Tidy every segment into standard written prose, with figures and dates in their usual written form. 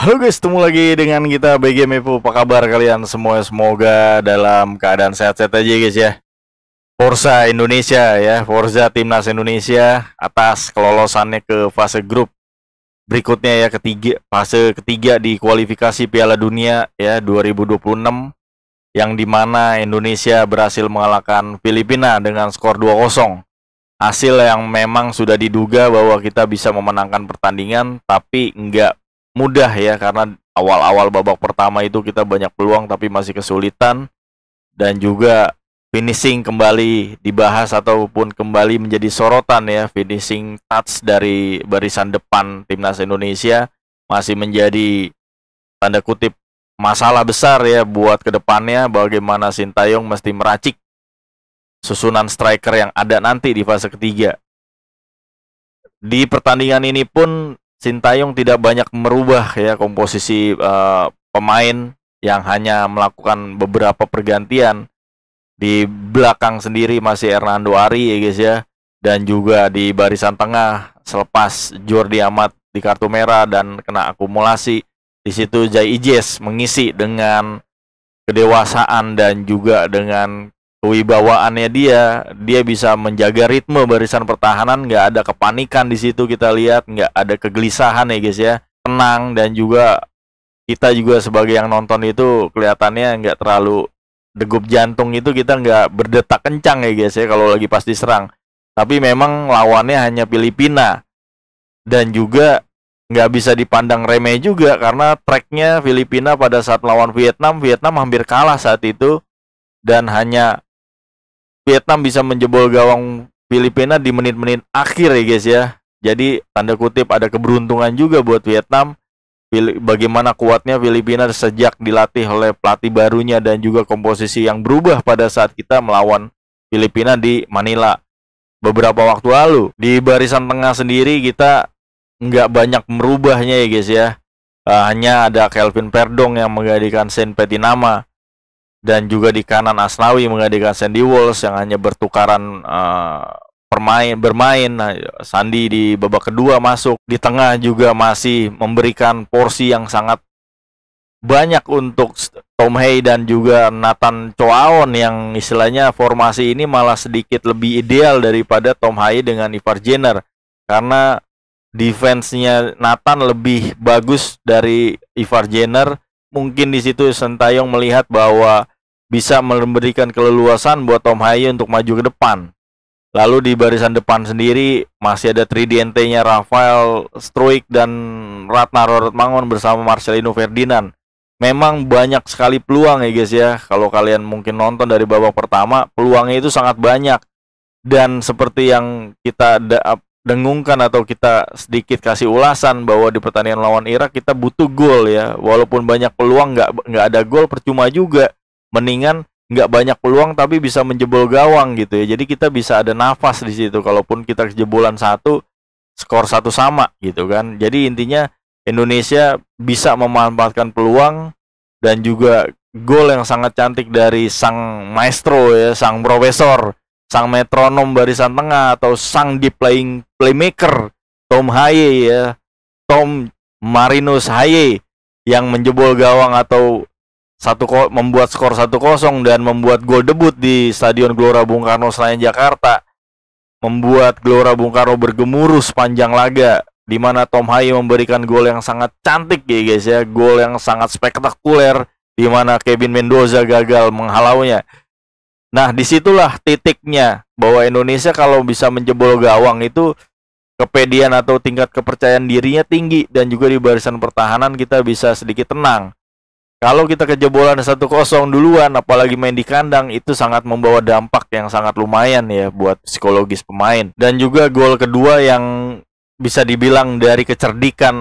Halo guys, ketemu lagi dengan kita BG Mepo. Apa kabar kalian semua? Semoga dalam keadaan sehat-sehat aja guys ya. Forza Indonesia ya, Forza Timnas Indonesia atas kelolosannya ke fase grup berikutnya ya, fase ketiga di kualifikasi Piala Dunia ya 2026, yang dimana Indonesia berhasil mengalahkan Filipina dengan skor 2-0. Hasil yang memang sudah diduga bahwa kita bisa memenangkan pertandingan, tapi nggak mudah ya, karena awal-awal babak pertama itu kita banyak peluang tapi masih kesulitan, dan juga finishing kembali dibahas ataupun kembali menjadi sorotan ya. Finishing touch dari barisan depan Timnas Indonesia masih menjadi tanda kutip masalah besar ya buat kedepannya, bagaimana Sintayong mesti meracik susunan striker yang ada nanti di fase ketiga. Di pertandingan ini pun Sintayong tidak banyak merubah ya komposisi pemain, yang hanya melakukan beberapa pergantian. Di belakang sendiri masih Hernando Ari ya guys ya, dan juga di barisan tengah selepas Jordi Amat di kartu merah dan kena akumulasi, di situ Jai Ijes mengisi dengan kedewasaan dan juga dengan kewibawaannya dia bisa menjaga ritme barisan pertahanan, nggak ada kepanikan di situ, kita lihat nggak ada kegelisahan ya guys ya, tenang, dan juga kita juga sebagai yang nonton itu kelihatannya nggak terlalu degup jantung, itu kita nggak berdetak kencang ya guys ya kalau lagi pas diserang. Tapi memang lawannya hanya Filipina, dan juga nggak bisa dipandang remeh juga karena tracknya Filipina pada saat lawan Vietnam hampir kalah saat itu, dan hanya Vietnam bisa menjebol gawang Filipina di menit-menit akhir ya guys ya. Jadi tanda kutip ada keberuntungan juga buat Vietnam. Bagaimana kuatnya Filipina sejak dilatih oleh pelatih barunya, dan juga komposisi yang berubah pada saat kita melawan Filipina di Manila beberapa waktu lalu. Di barisan tengah sendiri kita nggak banyak merubahnya ya guys ya. Hanya ada Kelvin Perdong yang menggantikan Saint Petinama, dan juga di kanan Asnawi menggantikan Sandy Walsh yang hanya bertukaran bermain. Nah, Sandi di babak kedua masuk. Di tengah juga masih memberikan porsi yang sangat banyak untuk Tom Hey dan juga Nathan Choaon, yang istilahnya formasi ini malah sedikit lebih ideal daripada Tom Hey dengan Ivar Jenner, karena defense-nya Nathan lebih bagus dari Ivar Jenner. Mungkin di situ Sintayong melihat bahwa bisa memberikan keleluasan buat Tom Hey untuk maju ke depan. Lalu di barisan depan sendiri masih ada Tridiente-nya Rafael Struijk dan Ratna Rorotmangon bersama Marcelino Ferdinand. Memang banyak sekali peluang ya guys ya. Kalau kalian mungkin nonton dari babak pertama, peluangnya itu sangat banyak. Dan seperti yang kita dengungkan atau kita sedikit kasih ulasan bahwa di pertandingan lawan Irak kita butuh gol ya. Walaupun banyak peluang, nggak ada gol percuma juga. Mendingan nggak banyak peluang tapi bisa menjebol gawang gitu ya. Jadi kita bisa ada nafas di situ. Kalaupun kita kejebolan satu, skor 1 sama gitu kan. Jadi intinya Indonesia bisa memanfaatkan peluang, dan juga gol yang sangat cantik dari sang maestro ya, sang profesor, sang metronom barisan tengah atau sang deep playmaker Tom Haye ya, Tom Marinus Haye, yang menjebol gawang atau membuat skor 1-0 dan membuat gol debut di Stadion Gelora Bung Karno Senayan Jakarta, membuat Gelora Bung Karno bergemuruh sepanjang laga, di mana Tom Haye memberikan gol yang sangat cantik ya guys ya, gol yang sangat spektakuler, di mana Kevin Mendoza gagal menghalaunya. Nah, disitulah titiknya bahwa Indonesia kalau bisa menjebol gawang itu kepedean atau tingkat kepercayaan dirinya tinggi, dan juga di barisan pertahanan kita bisa sedikit tenang. Kalau kita kejebolan 1-0 duluan, apalagi main di kandang, itu sangat membawa dampak yang sangat lumayan ya buat psikologis pemain. Dan juga gol kedua yang bisa dibilang dari kecerdikan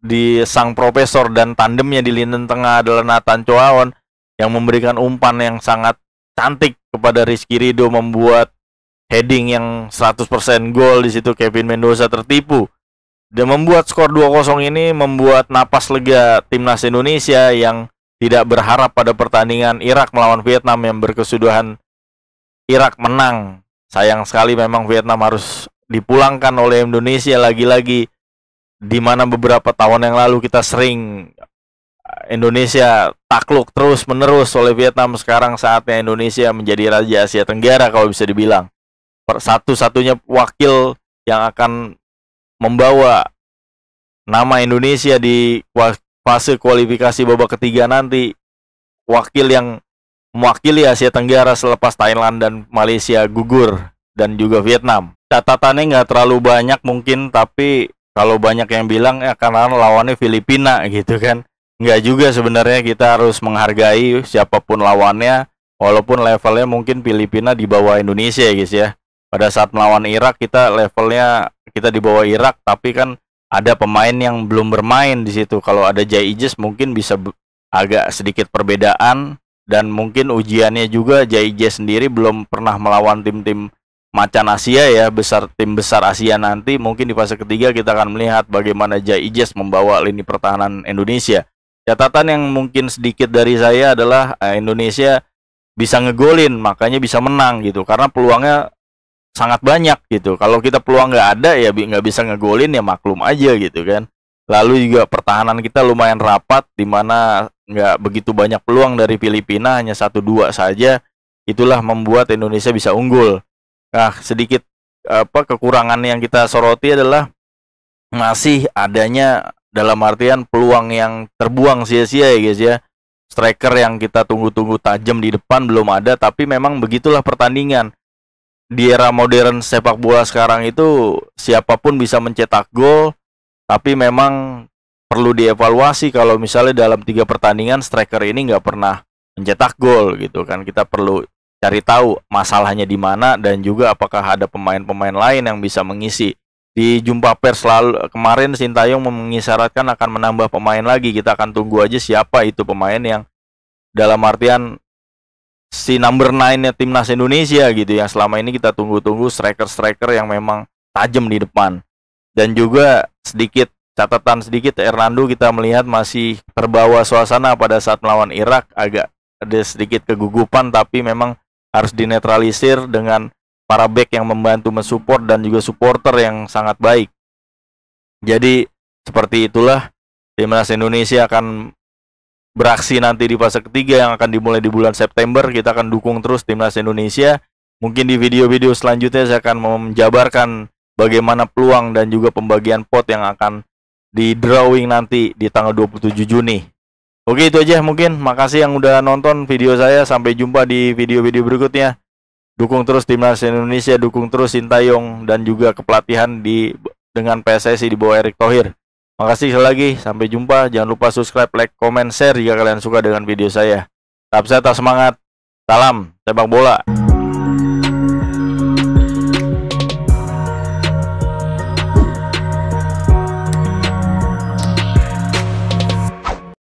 di sang profesor dan tandemnya di lini tengah adalah Nathan Choaon, yang memberikan umpan yang sangat cantik kepada Rizky Ridho, membuat heading yang 100% gol. Di situ Kevin Mendoza tertipu. Dan membuat skor 2-0 ini membuat napas lega Timnas Indonesia yang tidak berharap pada pertandingan Irak melawan Vietnam yang berkesudahan Irak menang. Sayang sekali memang Vietnam harus dipulangkan oleh Indonesia lagi-lagi. di mana beberapa tahun yang lalu kita sering Indonesia takluk terus menerus oleh Vietnam, sekarang saatnya Indonesia menjadi Raja Asia Tenggara kalau bisa dibilang. Satu-satunya wakil yang akan membawa nama Indonesia di fase kualifikasi babak ketiga nanti, wakil yang mewakili Asia Tenggara selepas Thailand dan Malaysia gugur dan juga Vietnam. Catatannya nggak terlalu banyak mungkin, tapi kalau banyak yang bilang ya karena lawannya Filipina gitu kan. Nggak juga sebenarnya, kita harus menghargai siapapun lawannya, walaupun levelnya mungkin Filipina di bawah Indonesia ya guys ya. Pada saat melawan Irak kita levelnya kita di bawah Irak, tapi kan ada pemain yang belum bermain di situ. Kalau ada Jai Ijes mungkin bisa agak sedikit perbedaan, dan mungkin ujiannya juga Jai Ijes sendiri belum pernah melawan tim-tim macan Asia ya, tim besar Asia nanti. Mungkin di fase ketiga kita akan melihat bagaimana Jai Ijes membawa lini pertahanan Indonesia. Catatan yang mungkin sedikit dari saya adalah Indonesia bisa ngegolin, makanya bisa menang gitu, karena peluangnya sangat banyak gitu. Kalau kita peluang nggak ada ya nggak bisa ngegolin, ya maklum aja gitu kan. Lalu juga pertahanan kita lumayan rapat, dimana nggak begitu banyak peluang dari Filipina, hanya 1-2 saja. Itulah membuat Indonesia bisa unggul. Nah, sedikit kekurangan yang kita soroti adalah masih adanya dalam artian peluang yang terbuang sia-sia ya guys ya. Striker yang kita tunggu-tunggu tajam di depan belum ada, tapi memang begitulah pertandingan. Di era modern sepak bola sekarang itu siapapun bisa mencetak gol, tapi memang perlu dievaluasi kalau misalnya dalam 3 pertandingan striker ini nggak pernah mencetak gol gitu kan. Kita perlu cari tahu masalahnya di mana, dan juga apakah ada pemain-pemain lain yang bisa mengisi. Di jumpa pers lalu kemarin Sintayong mengisyaratkan akan menambah pemain lagi. Kita akan tunggu aja siapa itu pemain yang dalam artian si number 9-nya timnas Indonesia gitu, yang selama ini kita tunggu-tunggu, striker-striker yang memang tajam di depan. Dan juga catatan sedikit, Hernando kita melihat masih terbawa suasana pada saat melawan Irak, agak ada sedikit kegugupan, tapi memang harus dinetralisir dengan para back yang membantu mensupport dan juga supporter yang sangat baik. Jadi seperti itulah timnas Indonesia akan beraksi nanti di fase ketiga yang akan dimulai di bulan September. Kita akan dukung terus timnas Indonesia. Mungkin di video-video selanjutnya saya akan menjabarkan bagaimana peluang dan juga pembagian pot yang akan di drawing nanti di tanggal 27 Juni. Oke, itu aja mungkin. Makasih yang udah nonton video saya. Sampai jumpa di video-video berikutnya. Dukung terus timnas Indonesia, dukung terus Sintayong dan juga kepelatihan dengan PSSI di bawah Erick Thohir. Makasih sekali lagi, sampai jumpa. Jangan lupa subscribe, like, comment, share jika kalian suka dengan video saya. Tetap sehat, tetap semangat. Salam sepak bola.